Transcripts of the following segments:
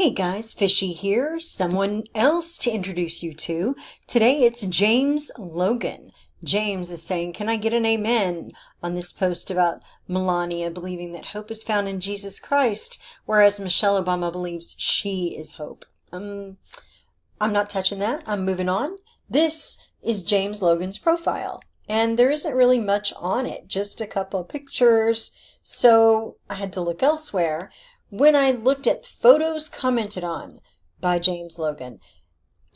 Hey guys, Fishy here. Someone else to introduce you to. Today it's James Logan. James is saying, can I get an amen on this post about Melania believing that hope is found in Jesus Christ, whereas Michelle Obama believes she is hope. I'm not touching that. I'm moving on. This is James Logan's profile, and there isn't really much on it, just a couple of pictures, so I had to look elsewhere. When I looked at photos commented on by James Logan,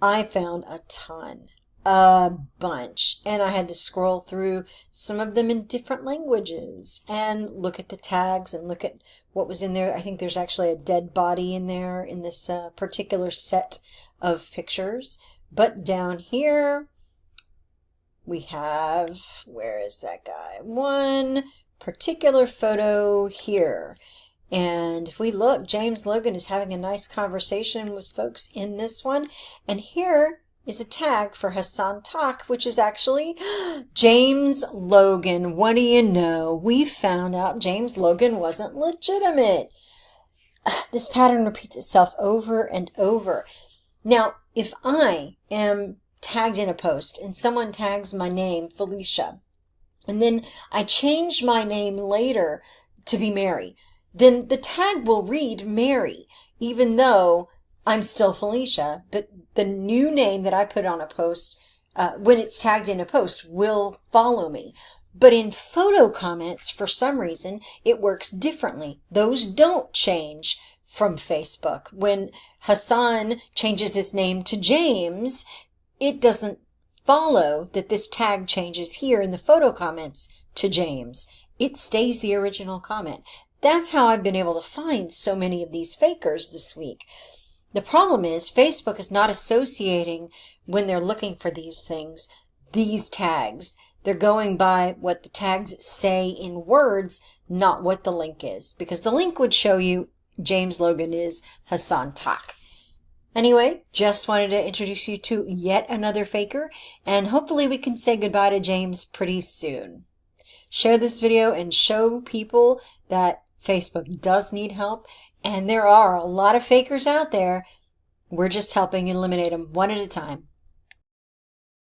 I found a bunch, and I had to scroll through some of them in different languages and look at the tags and look at what was in there. I think there's actually a dead body in there in this particular set of pictures. But down here, we have, where is that guy? One particular photo here. And if we look, James Logan is having a nice conversation with folks in this one. And here is a tag for Hassan Tak, which is actually James Logan. What do you know? We found out James Logan wasn't legitimate. This pattern repeats itself over and over. Now, if I am tagged in a post and someone tags my name, Felicia, and then I change my name later to be Mary, then the tag will read Mary, even though I'm still Felicia, but the new name that I put on a post, when it's tagged in a post, will follow me. But in photo comments, for some reason, it works differently. Those don't change from Facebook. When Hassan changes his name to James, it doesn't follow that this tag changes here in the photo comments to James. It stays the original comment. That's how I've been able to find so many of these fakers this week. The problem is Facebook is not associating, when they're looking for these things, these tags. They're going by what the tags say in words, not what the link is. Because the link would show you James Logan is Hassan Tak. Anyway, just wanted to introduce you to yet another faker, and hopefully we can say goodbye to James pretty soon. Share this video and show people that Facebook does need help, and there are a lot of fakers out there. We're just helping eliminate them one at a time.